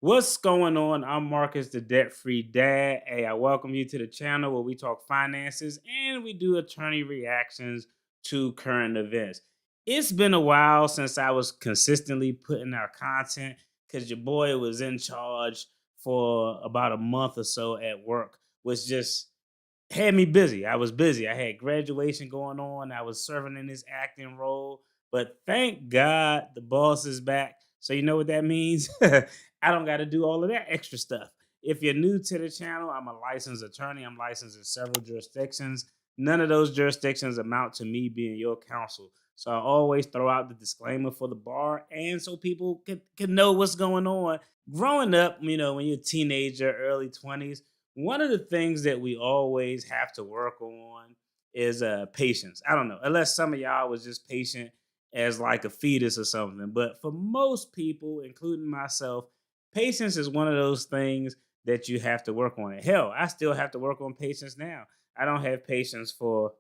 What's going on? I'm Marcus, the debt free dad. Hey, I welcome you to the channel where we talk finances and we do attorney reactions to current events. It's been a while since I was consistently putting out content because your boy was in charge for about a month or so at work, which just had me busy. I was busy. I had graduation going on. I was serving in this acting role. But thank God the boss is back. So you know what that means? I don't got to do all of that extra stuff. If you're new to the channel, I'm a licensed attorney. I'm licensed in several jurisdictions. None of those jurisdictions amount to me being your counsel. So I always throw out the disclaimer for the bar and so people can know what's going on. Growing up, when you're a teenager, early 20s, one of the things that we always have to work on is patience. I don't know, unless some of y'all was just patient as like a fetus or something. But for most people, including myself, patience is one of those things that you have to work on. Hell, I still have to work on patience now. I don't have patience for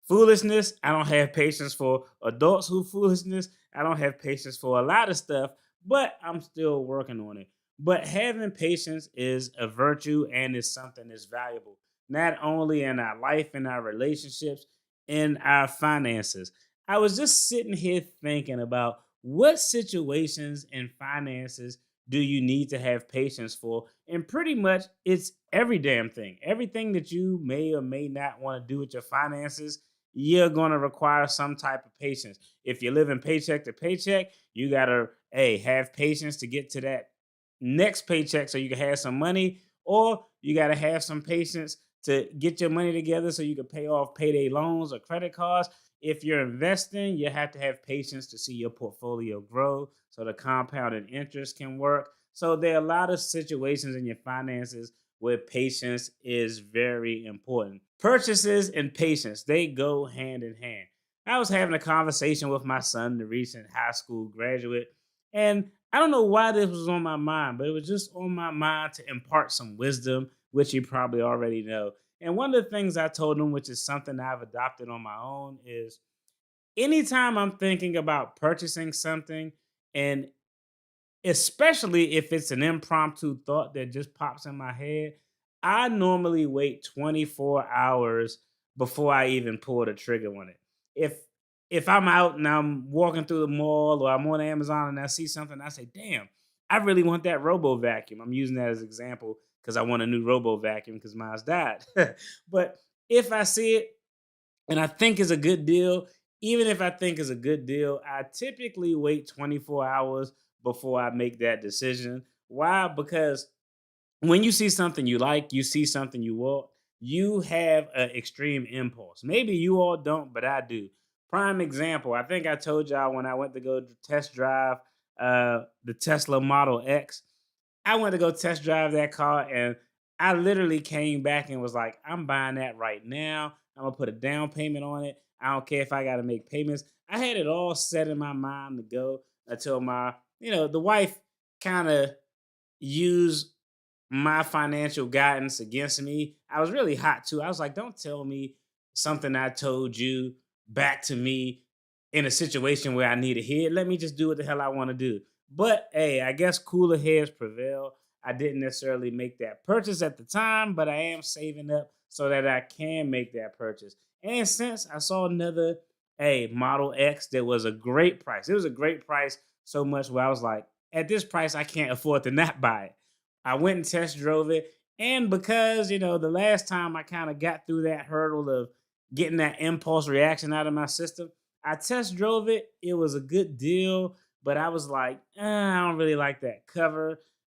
foolishness. I don't have patience for adults who foolishness. I don't have patience for a lot of stuff, but I'm still working on it. But having patience is a virtue and is something that's valuable, not only in our life, in our relationships, in our finances. I was just sitting here thinking about what situations and finances do you need to have patience for? And pretty much it's every damn thing. Everything that you may or may not want to do with your finances, you're going to require some type of patience. If you're living paycheck to paycheck, you got to have patience to get to that next paycheck so you can have some money, or you got to have some patience to get your money together so you can pay off payday loans or credit cards. If you're investing, you have to have patience to see your portfolio grow so the compounded interest can work. So there are a lot of situations in your finances where patience is very important. Purchases and patience, they go hand in hand. I was having a conversation with my son, the recent high school graduate, and I don't know why this was on my mind, but it was just on my mind to impart some wisdom, which you probably already know. And one of the things I told him, which is something I've adopted on my own, is anytime I'm thinking about purchasing something, and especially if it's an impromptu thought that just pops in my head, I normally wait 24 hours before I even pull the trigger on it. If I'm out and I'm walking through the mall or I'm on Amazon and I see something, I say, damn, I really want that robo vacuum. I'm using that as an example because I want a new robo vacuum because mine's died. But if I see it and I think is a good deal, even if I think is a good deal, I typically wait 24 hours before I make that decision. Why? Because when you see something you like, you see something you want, you have an extreme impulse. Maybe you all don't, but I do. Prime example, I think I told y'all when I went to go test drive the Tesla Model X, I went to go test drive that car and I literally came back and was like, I'm buying that right now. I'm gonna put a down payment on it. I don't care if I gotta make payments. I had it all set in my mind to go until the wife kind of used my financial guidance against me. I was really hot too. I was like, don't tell me something I told you back to me in a situation where I need to hear it. Let me just do what the hell I want to do. But hey, I guess cooler heads prevail. I didn't necessarily make that purchase at the time, but I am saving up so that I can make that purchase. And since I saw another Model X that was a great price, it was a great price so much where I was like, at this price, I can't afford to not buy it. I went and test drove it. And because, the last time I kind of got through that hurdle of getting that impulse reaction out of my system, I test drove it. It was a good deal, but I was like, I don't really like that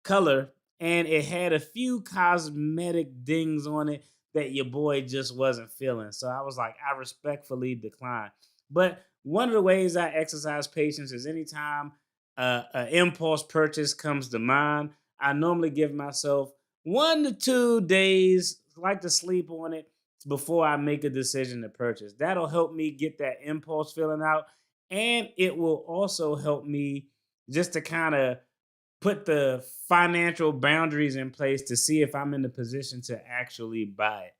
color. And it had a few cosmetic dings on it that your boy just wasn't feeling. So I was like, I respectfully declined. But one of the ways I exercise patience is anytime an impulse purchase comes to mind, I normally give myself 1 to 2 days, like to sleep on it before I make a decision to purchase. That'll help me get that impulse feeling out. And it will also help me just to kind of put the financial boundaries in place to see if I'm in the position to actually buy it.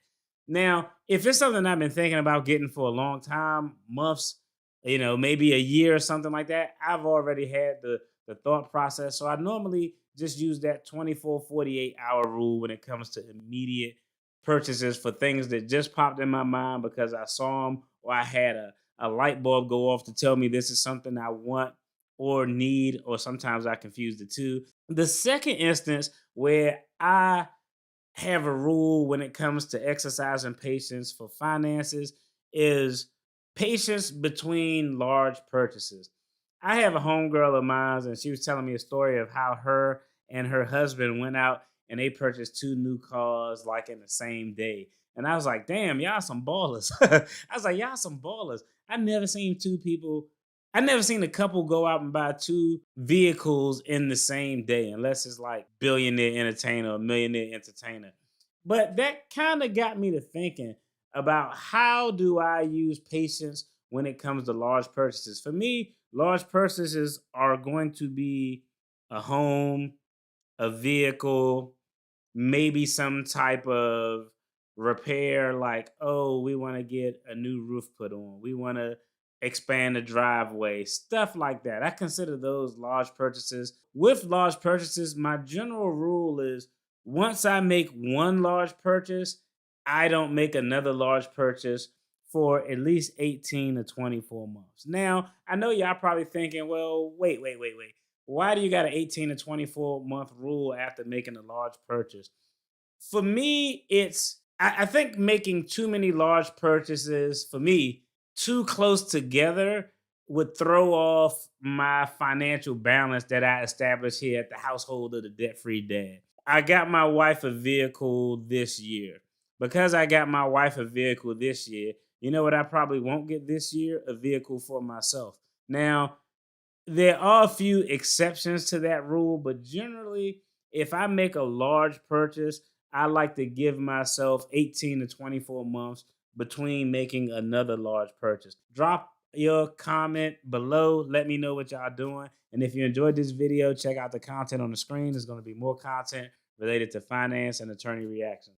Now, if it's something I've been thinking about getting for a long time, months, maybe a year or something like that, I've already had the thought process. So I normally just use that 24, 48-hour rule when it comes to immediate purchases for things that just popped in my mind because I saw them or I had a light bulb go off to tell me this is something I want or need, or sometimes I confuse the two. The second instance where I have a rule when it comes to exercising patience for finances is patience between large purchases. I have a homegirl of mine, and she was telling me a story of how her and her husband went out and they purchased two new cars like in the same day. And I was like, damn, y'all some ballers. I was like, y'all some ballers. I never seen two people, I never seen a couple go out and buy two vehicles in the same day, unless it's like billionaire entertainer or millionaire entertainer. But that kind of got me to thinking about how do I use patience when it comes to large purchases. For me, large purchases are going to be a home, a vehicle, maybe some type of repair, like, oh, we want to get a new roof put on, we want to expand the driveway, stuff like that. I consider those large purchases. With large purchases, my general rule is once I make one large purchase, I don't make another large purchase for at least 18 to 24 months. Now, I know y'all probably thinking, well, wait. Why do you got an 18 to 24-month rule after making a large purchase? For me, I think making too many large purchases, for me, too close together would throw off my financial balance that I established here at the household of the debt-free dad. I got my wife a vehicle this year. Because I got my wife a vehicle this year, you know what I probably won't get this year? A vehicle for myself. Now, there are a few exceptions to that rule, but generally, if I make a large purchase, I like to give myself 18 to 24 months between making another large purchase. Drop your comment below. Let me know what y'all doing. And if you enjoyed this video, check out the content on the screen. There's going to be more content related to finance and attorney reactions.